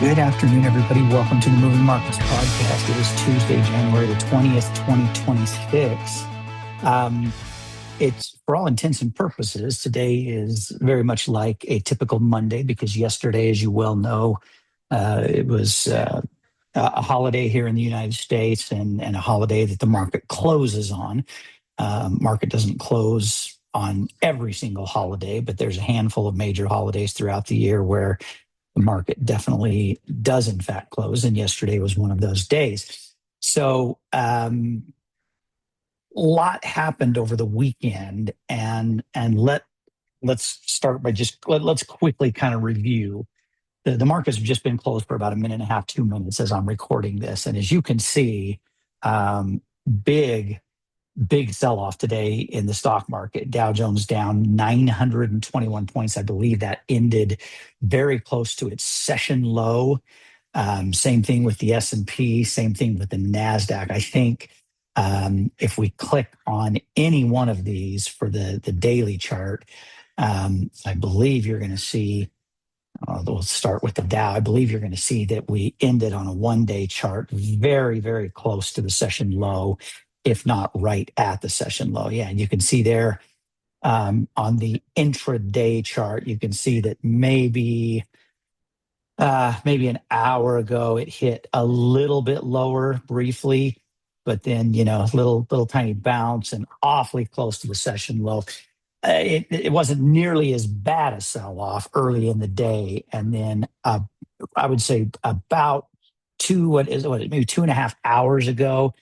Good afternoon, everybody. Welcome to the Moving Markets Podcast. It is Tuesday, January the 20th, 2026. It's, for all intents and purposes, today is very much like a typical Monday because yesterday, as you well know, it was a holiday here in the United States and a holiday that the market closes on. Market doesn't close on every single holiday, but there's a handful of major holidays throughout the year where the market definitely does in fact close, and yesterday was one of those days. So a lot happened over the weekend, and let's start by let's quickly kind of review. The markets have just been closed for about a minute and a half, 2 minutes as I'm recording this, and as you can see, big sell-off today in the stock market. Dow Jones down 921 points. I believe that ended very close to its session low. Same thing with the S&P, same thing with the NASDAQ. I think if we click on any one of these for the daily chart, I believe you're going to see, we'll start with the Dow. I believe you're going to see that we ended on a one-day chart very, very close to the session low, if not right at the session low. Yeah, and you can see there on the intraday chart, you can see that maybe an hour ago it hit a little bit lower briefly, but then little tiny bounce and awfully close to the session low. It wasn't nearly as bad a sell-off early in the day, and then I would say about maybe 2.5 hours ago,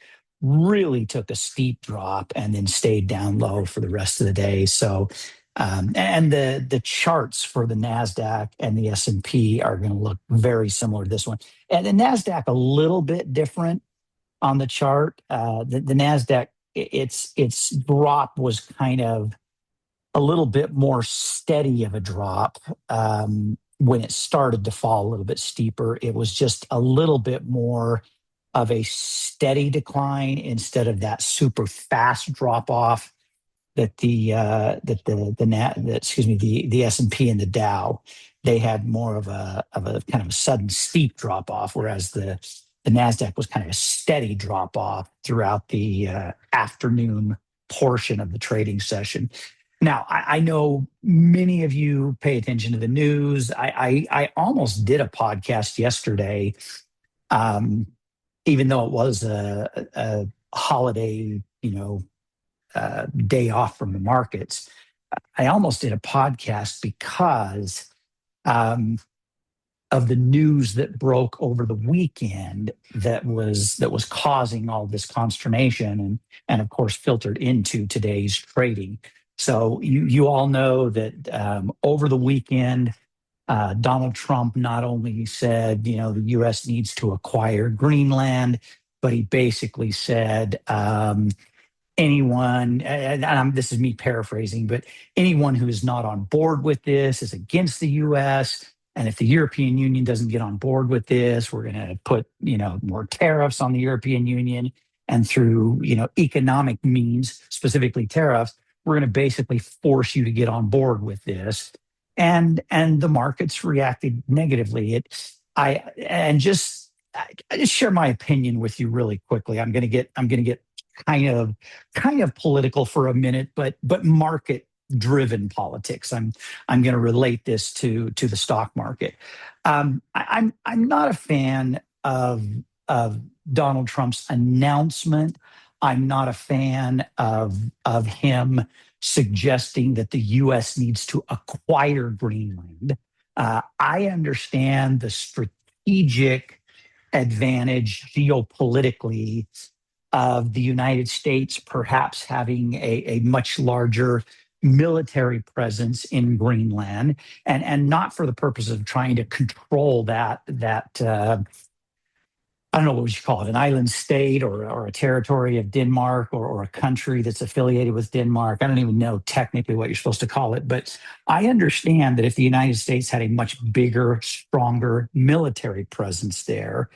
really took a steep drop and then stayed down low for the rest of the day. So, and the charts for the NASDAQ and the S&P are going to look very similar to this one. And the NASDAQ a little bit different on the chart. The NASDAQ, its drop was kind of a little bit more steady of a drop. When it started to fall a little bit steeper, it was just a little bit more of a steady decline instead of that super fast drop off that the S&P and the Dow, they had more of a kind of a sudden steep drop off, whereas the NASDAQ was kind of a steady drop off throughout the afternoon portion of the trading session. Now, I know many of you pay attention to the news. I almost did a podcast yesterday, even though it was a holiday, day off from the markets. I almost did a podcast because of the news that broke over the weekend that was causing all this consternation and of course filtered into today's trading. So you all know that over the weekend, Donald Trump not only said, the U.S. needs to acquire Greenland, but he basically said anyone, and this is me paraphrasing, but anyone who is not on board with this is against the U.S. And if the European Union doesn't get on board with this, we're going to put, more tariffs on the European Union. And through, economic means, specifically tariffs, we're going to basically force you to get on board with this. And the markets reacted negatively. I just share my opinion with you really quickly. I'm going to get kind of political for a minute, but market driven politics. I'm going to relate this to the stock market. I'm not a fan of Donald Trump's announcement. I'm not a fan of him suggesting that the U.S. needs to acquire Greenland. I understand the strategic advantage geopolitically of the United States perhaps having a much larger military presence in Greenland, and not for the purpose of trying to control that I don't know what you call it, an island state or a territory of Denmark or a country that's affiliated with Denmark. I don't even know technically what you're supposed to call it, but I understand that if the United States had a much bigger, stronger military presence there,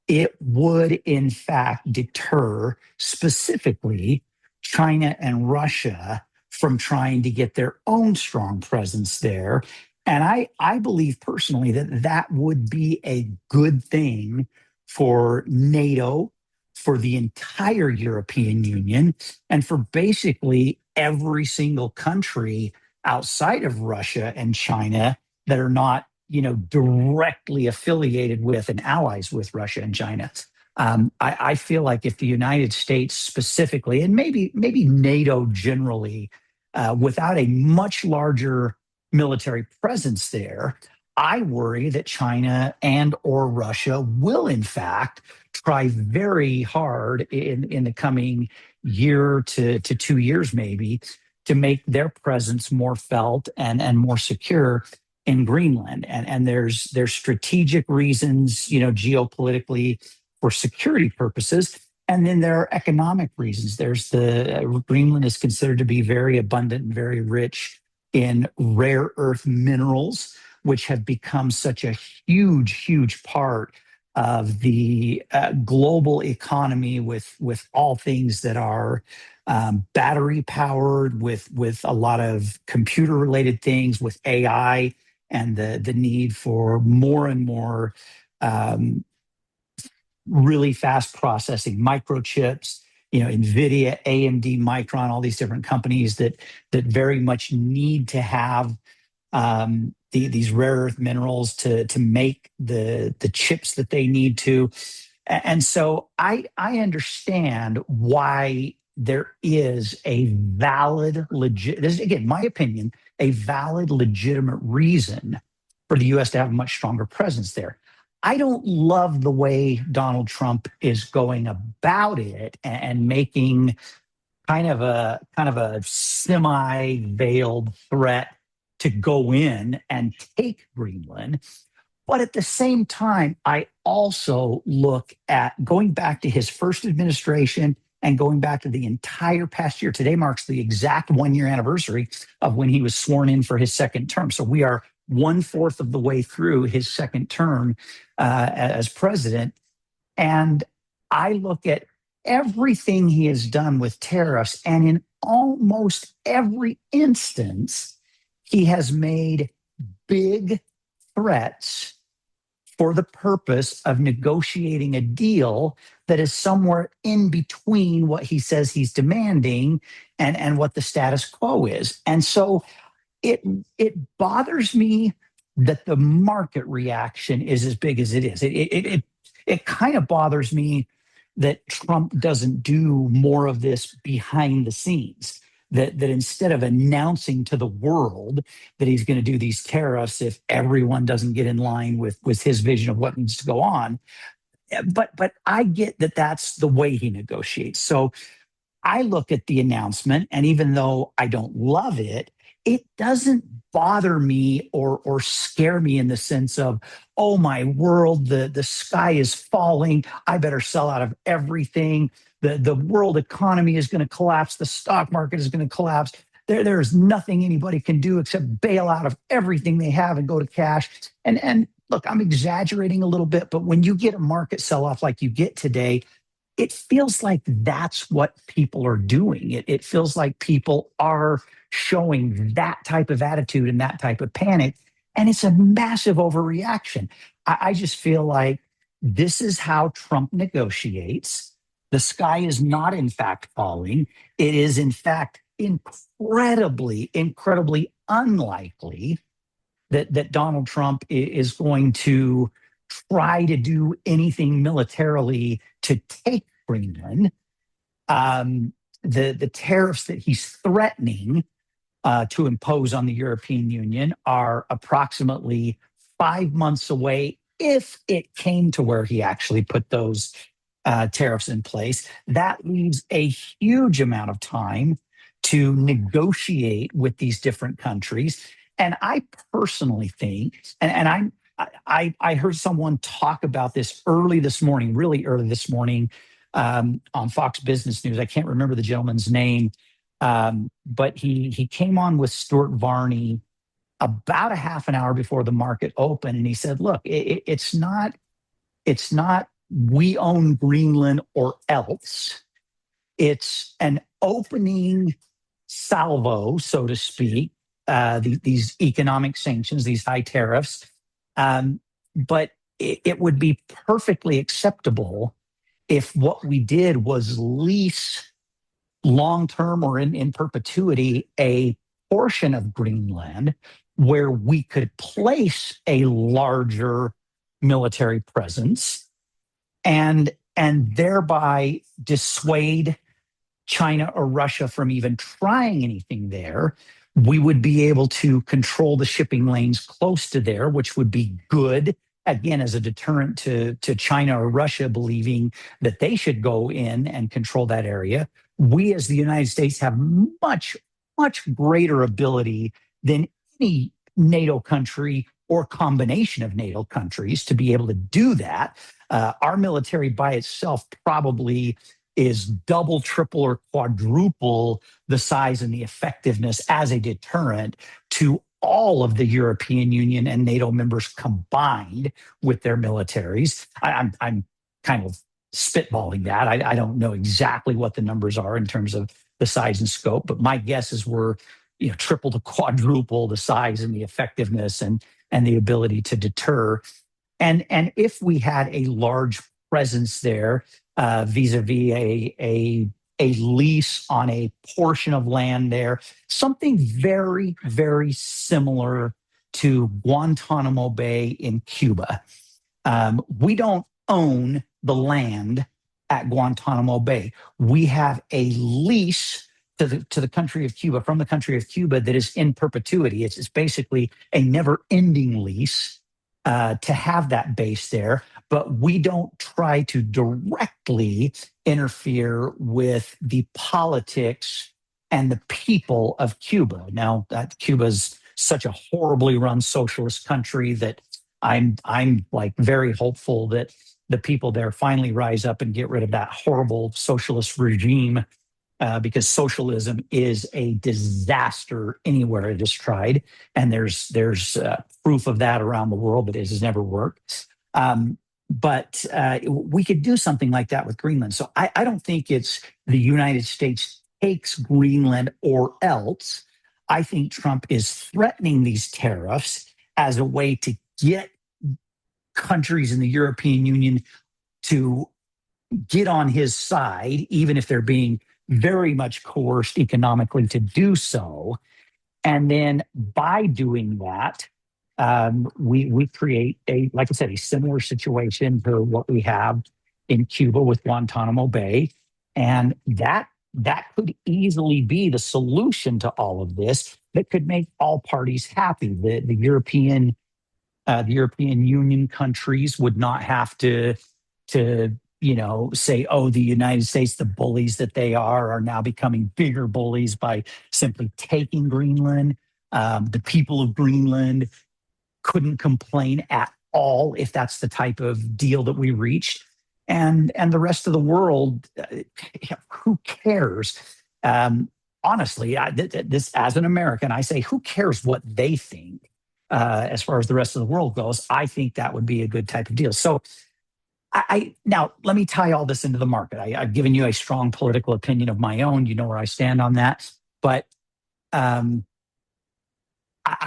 it would in fact deter specifically China and Russia from trying to get their own strong presence there. And I believe personally that that would be a good thing for NATO, for the entire European Union, and for basically every single country outside of Russia and China that are not, directly affiliated with and allies with Russia and China. I feel like if the United States specifically, and maybe NATO generally, without a much larger military presence there, I worry that China and or Russia will in fact try very hard in the coming year to 2 years maybe to make their presence more felt and more secure in Greenland. And there's strategic reasons, geopolitically for security purposes. And then there are economic reasons. There's the Greenland is considered to be very abundant and very rich in rare earth minerals, which have become such a huge part of the global economy with all things that are battery powered, with a lot of computer related things, with AI and the need for more and more um, really fast processing microchips, Nvidia, AMD, Micron, all these different companies that very much need to have these rare earth minerals to make the chips that they need to. And so I understand why there is a valid, legit, this is again my opinion, a valid, legitimate reason for the US to have a much stronger presence there. I don't love the way Donald Trump is going about it and making kind of a semi-veiled threat to go in and take Greenland. But at the same time, I also look at going back to his first administration and going back to the entire past year. Today marks the exact 1 year anniversary of when he was sworn in for his second term. So we are 1/4 of the way through his second term as president. And I look at everything he has done with tariffs, and in almost every instance, he has made big threats for the purpose of negotiating a deal that is somewhere in between what he says he's demanding and what the status quo is. And so it bothers me that the market reaction is as big as it is. It kind of bothers me that Trump doesn't do more of this behind the scenes. That instead of announcing to the world that he's going to do these tariffs if everyone doesn't get in line with his vision of what needs to go on. But I get that that's the way he negotiates. So I look at the announcement, and even though I don't love it, it doesn't bother me or scare me in the sense of, oh my world, the sky is falling. I better sell out of everything. The world economy is going to collapse. The stock market is going to collapse. There is nothing anybody can do except bail out of everything they have and go to cash. And look, I'm exaggerating a little bit, but when you get a market sell-off like you get today, it feels like that's what people are doing. It feels like people are showing that type of attitude and that type of panic. And it's a massive overreaction. I just feel like this is how Trump negotiates. The sky is not, in fact, falling. It is, in fact, incredibly unlikely that Donald Trump is going to try to do anything militarily to take Greenland. The tariffs that he's threatening to impose on the European Union are approximately 5 months away if it came to where he actually put those tariffs in place. That leaves a huge amount of time to negotiate with these different countries. And I personally think, and I heard someone talk about this really early this morning on Fox Business News. I can't remember the gentleman's name, but he came on with Stuart Varney about a half an hour before the market opened, and he said, "Look, it's not we own Greenland or else. It's an opening salvo, so to speak, these economic sanctions, these high tariffs. But it would be perfectly acceptable if what we did was lease long term or in perpetuity a portion of Greenland where we could place a larger military presence and thereby dissuade China or Russia from even trying anything there. We would be able to control the shipping lanes close to there, which would be good, again, as a deterrent to China or Russia believing that they should go in and control that area. We, as the United States, have much, much greater ability than any NATO country or combination of NATO countries to be able to do that. Our military by itself probably is double, triple, or quadruple the size and the effectiveness as a deterrent to all of the European Union and NATO members combined with their militaries. I'm kind of spitballing that. I don't know exactly what the numbers are in terms of the size and scope, but my guess is we're triple to quadruple the size and the effectiveness and the ability to deter. And if we had a large presence there, vis-a-vis a lease on a portion of land there, something very, very similar to Guantanamo Bay in Cuba. We don't own the land at Guantanamo Bay. We have a lease to the country of Cuba, from the country of Cuba, that is in perpetuity. It's basically a never-ending lease to have that base there, but we don't try to directly interfere with the politics and the people of Cuba. Now, that Cuba's such a horribly run socialist country that I'm like very hopeful that the people there finally rise up and get rid of that horrible socialist regime, because socialism is a disaster anywhere it is tried, and there's proof of that around the world that it has never worked. But we could do something like that with Greenland. So I don't think it's the United States takes Greenland or else. I think Trump is threatening these tariffs as a way to get countries in the European Union to get on his side, even if they're being very much coerced economically to do so. And then by doing that, we create like I said, a similar situation to what we have in Cuba with Guantanamo Bay. And that could easily be the solution to all of this that could make all parties happy. The European Union countries would not have to say, oh, the United States, the bullies that they are now becoming bigger bullies by simply taking Greenland. The people of Greenland couldn't complain at all if that's the type of deal that we reached. And the rest of the world, who cares? Honestly, this as an American, I say, who cares what they think as far as the rest of the world goes? I think that would be a good type of deal. So now let me tie all this into the market. I've given you a strong political opinion of my own. You know where I stand on that. But I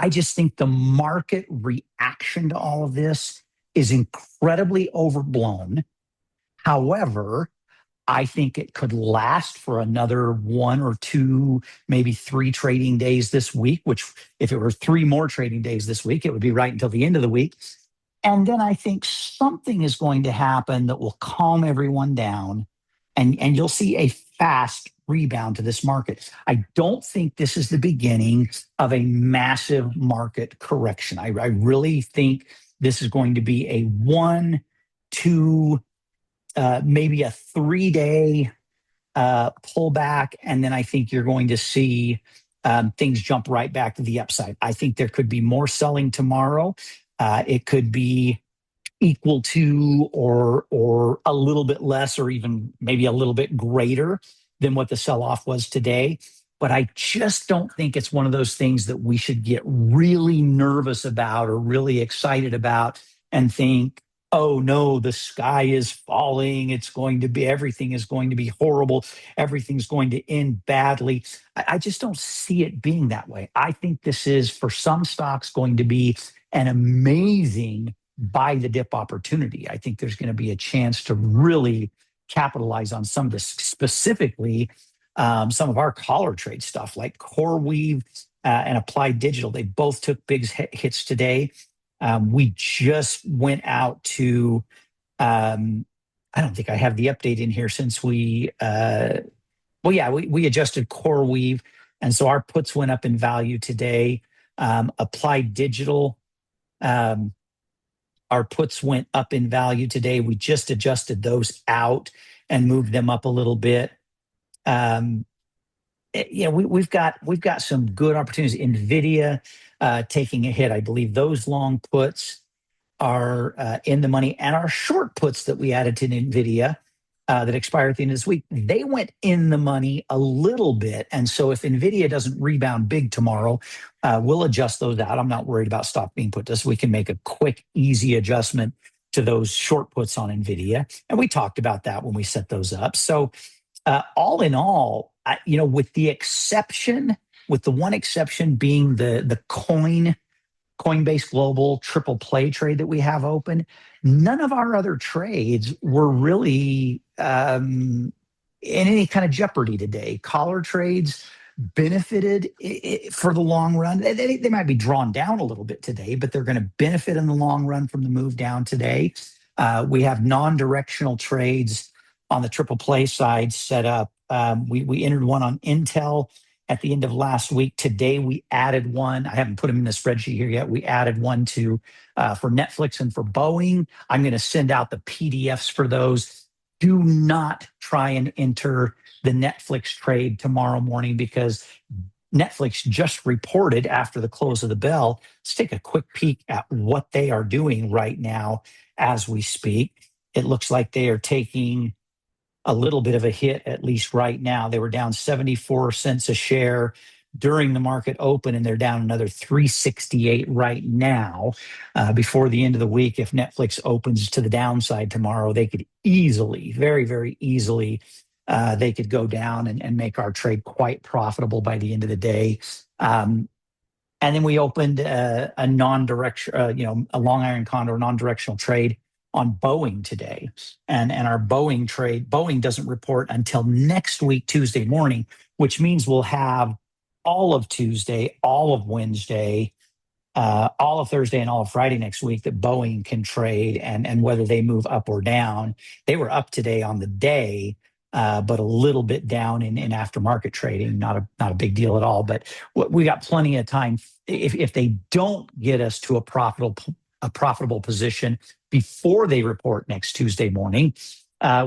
just think the market reaction to all of this is incredibly overblown. However, I think it could last for another 1 or 2, maybe 3 trading days this week, which if it were 3 more trading days this week, it would be right until the end of the week. And then I think something is going to happen that will calm everyone down, and you'll see a fast rebound to this market. I don't think this is the beginning of a massive market correction. I really think this is going to be a 1, 2, maybe a 3-day pullback, and then I think you're going to see things jump right back to the upside. I think there could be more selling tomorrow. It could be equal to or a little bit less, or even maybe a little bit greater than what the sell-off was today. But I just don't think it's one of those things that we should get really nervous about or really excited about and think, oh no, the sky is falling. Everything is going to be horrible. Everything's going to end badly. I just don't see it being that way. I think this is, for some stocks, going to be an amazing buy the dip opportunity. I think there's going to be a chance to really capitalize on some of this, specifically some of our collar trade stuff like CoreWeave and Applied Digital. They both took big hits today. We just went out to, I don't think I have the update in here since we adjusted CoreWeave. And so our puts went up in value today. Applied Digital, our puts went up in value today. We just adjusted those out and moved them up a little bit. We've got some good opportunities. NVIDIA taking a hit. I believe those long puts are in the money, and our short puts that we added to NVIDIA that expire at the end of this week, they went in the money a little bit. And so if NVIDIA doesn't rebound big tomorrow, we'll adjust those out. I'm not worried about stock being put to us. We can make a quick, easy adjustment to those short puts on NVIDIA. And we talked about that when we set those up. So all in all, with the one exception being the Coinbase Global triple play trade that we have open, none of our other trades were really in any kind of jeopardy today. Collar trades benefited for the long run. They might be drawn down a little bit today, but they're going to benefit in the long run from the move down today. We have non-directional trades on the triple play side set up. We entered one on Intel at the end of last week. Today we added one. I haven't put them in the spreadsheet here yet. We added one for Netflix and for Boeing. I'm going to send out the PDFs for those. Do not try and enter the Netflix trade tomorrow morning, because Netflix just reported after the close of the bell. Let's take a quick peek at what they are doing right now as we speak. It looks like they are taking a little bit of a hit, at least right now. They were down 74 cents a share during the market open, and they're down another 368 right now. Before the end of the week, if Netflix opens to the downside tomorrow, they could easily, very, very easily, they could go down and make our trade quite profitable by the end of the day. And then we opened a non-direction, a long iron condor non-directional trade on Boeing today. And our Boeing trade, Boeing doesn't report until next week, Tuesday morning, which means we'll have all of Tuesday, all of Wednesday, all of Thursday, and all of Friday next week that Boeing can trade, and whether they move up or down. They were up today on the day, but a little bit down in aftermarket trading. Not a big deal at all. But we got plenty of time. If they don't get us to a profitable position before they report next Tuesday morning,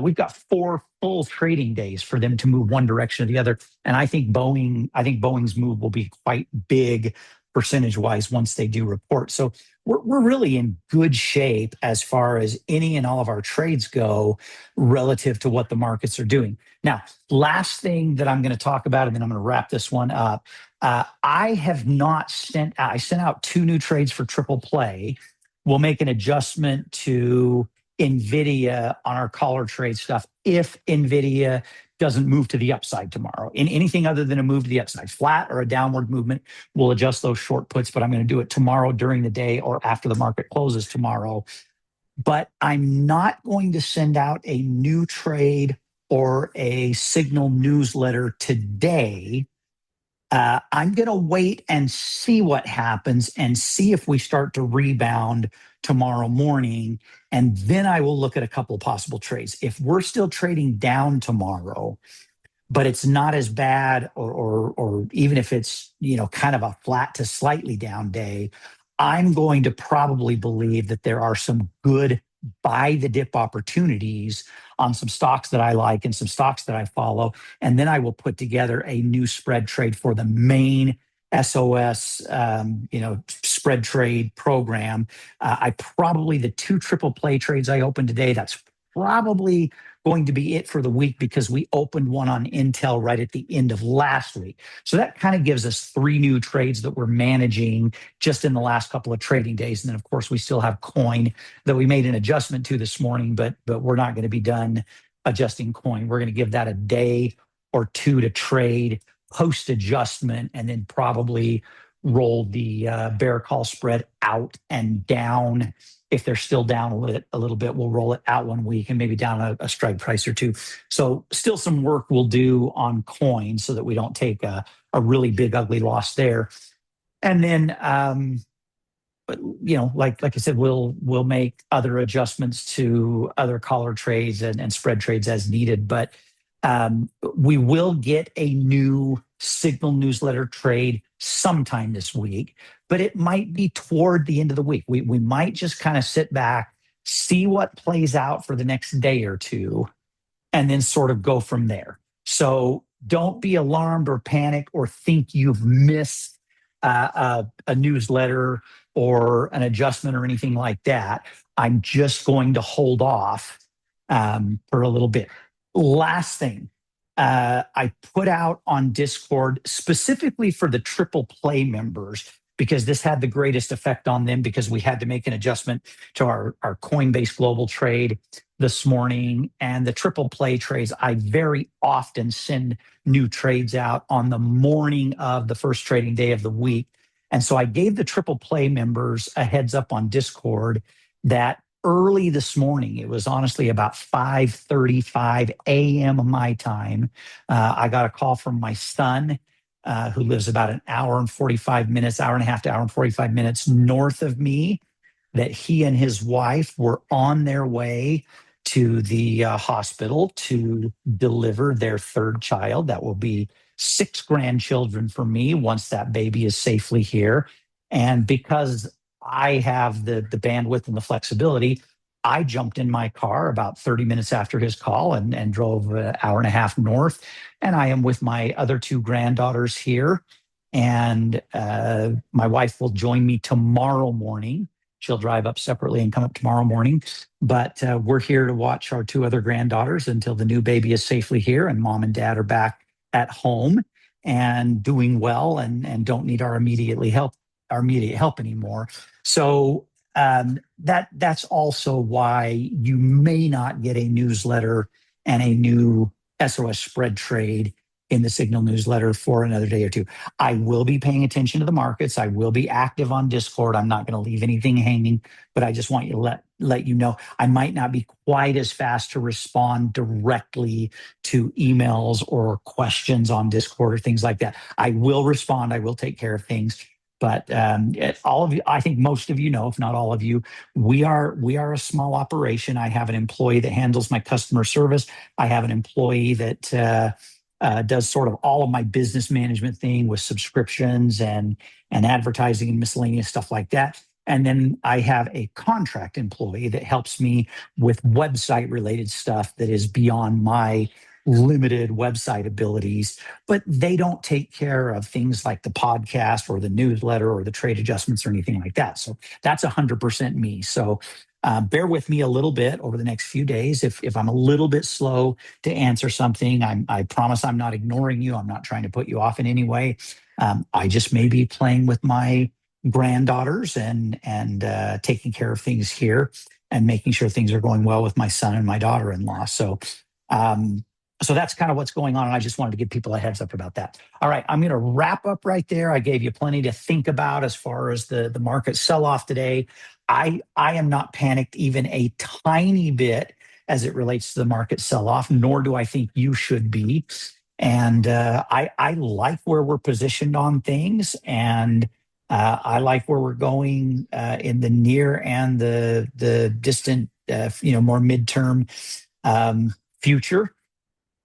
we've got 4 full trading days for them to move one direction or the other. And I think Boeing's move will be quite big percentage-wise once they do report. So we're really in good shape as far as any and all of our trades go relative to what the markets are doing. Now, last thing that I'm going to talk about, and then I'm going to wrap this one up. I sent out 2 new trades for triple play. We'll make an adjustment to NVIDIA on our collar trade stuff if NVIDIA doesn't move to the upside tomorrow. In anything other than a move to the upside, flat or a downward movement, we'll adjust those short puts, but I'm going to do it tomorrow during the day or after the market closes tomorrow. But I'm not going to send out a new trade or a signal newsletter today. I'm going to wait and see what happens and see if we start to rebound tomorrow morning. And then I will look at a couple of possible trades. If we're still trading down tomorrow, but it's not as bad, or even if it's, kind of a flat to slightly down day, I'm going to probably believe that there are some good buy the dip opportunities on some stocks that I like and some stocks that I follow. And then I will put together a new spread trade for the main SOS, spread trade program. The 2 triple play trades I opened today, that's probably going to be it for the week because we opened one on Intel right at the end of last week. So that kind of gives us 3 new trades that we're managing just in the last couple of trading days. And then, of course, we still have coin that we made an adjustment to this morning, but we're not going to be done adjusting coin. We're going to give that a day or two to trade post adjustment, and then probably roll the bear call spread out and down. If they're still down a little bit, we'll roll it out 1 week and maybe down a strike price or two. So still some work we'll do on coin so that we don't take a really big ugly loss there. And then but like I said, we'll make other adjustments to other collar trades and spread trades as needed. But we will get a new Signal newsletter trade sometime this week, but it might be toward the end of the week. We might just kind of sit back, see what plays out for the next day or two, and then sort of go from there. So don't be alarmed or panic or think you've missed a newsletter or an adjustment or anything like that. I'm just going to hold off for a little bit. Last thing, I put out on Discord specifically for the triple play members, because this had the greatest effect on them, because we had to make an adjustment to our Coinbase global trade this morning. And the triple play trades, I very often send new trades out on the morning of the first trading day of the week. And so I gave the triple play members a heads up on Discord that early this morning, it was honestly about 5:35 a.m. my time, I got a call from my son, who lives about an hour and 45 minutes, hour and a half to hour and 45 minutes north of me, that he and his wife were on their way to the hospital to deliver their 3rd child. That will be 6 grandchildren for me once that baby is safely here. And because I have the bandwidth and the flexibility, I jumped in my car about 30 minutes after his call and drove an hour and a half north. And I am with my other 2 granddaughters here. And my wife will join me tomorrow morning. She'll drive up separately and come up tomorrow morning. But we're here to watch our 2 other granddaughters until the new baby is safely here and mom and dad are back at home and doing well and don't need our immediate help anymore. So that's also why you may not get a newsletter and a new SOS spread trade in the Signal newsletter for another day or two. I will be paying attention to the markets. I will be active on Discord. I'm not going to leave anything hanging, but I just want you to let you know I might not be quite as fast to respond directly to emails or questions on Discord or things like that. I will respond. I will take care of things. But all of you, I think most of you know, if not all of you, we are a small operation. I have an employee that handles my customer service. I have an employee that does sort of all of my business management thing with subscriptions and advertising and miscellaneous stuff like that. And then I have a contract employee that helps me with website related stuff that is beyond my limited website abilities, but they don't take care of things like the podcast or the newsletter or the trade adjustments or anything like that. So that's 100% me. So bear with me a little bit over the next few days. If I'm a little bit slow to answer something, I promise I'm not ignoring you. I'm not trying to put you off in any way. I just may be playing with my granddaughters and taking care of things here and making sure things are going well with my son and my daughter-in-law. So that's kind of what's going on. And I just wanted to give people a heads up about that. All right, I'm going to wrap up right there. I gave you plenty to think about as far as the market sell-off today. I am not panicked even a tiny bit as it relates to the market sell-off, nor do I think you should be. And I like where we're positioned on things. And I like where we're going in the near and the distant, more midterm future.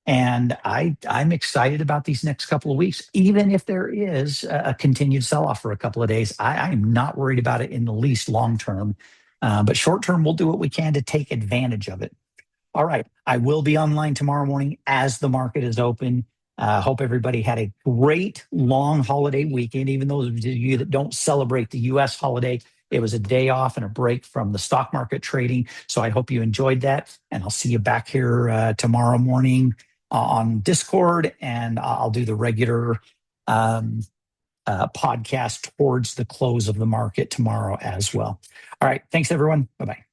And I'm excited about these next couple of weeks, even if there is a continued sell-off for a couple of days. I'm not worried about it in the least long term, but short term, we'll do what we can to take advantage of it. All right, I will be online tomorrow morning as the market is open. Hope everybody had a great long holiday weekend, even those of you that don't celebrate the U.S. holiday. It was a day off and a break from the stock market trading. So I hope you enjoyed that. And I'll see you back here tomorrow morning on Discord. And I'll do the regular podcast towards the close of the market tomorrow as well. All right. Thanks, everyone. Bye-bye.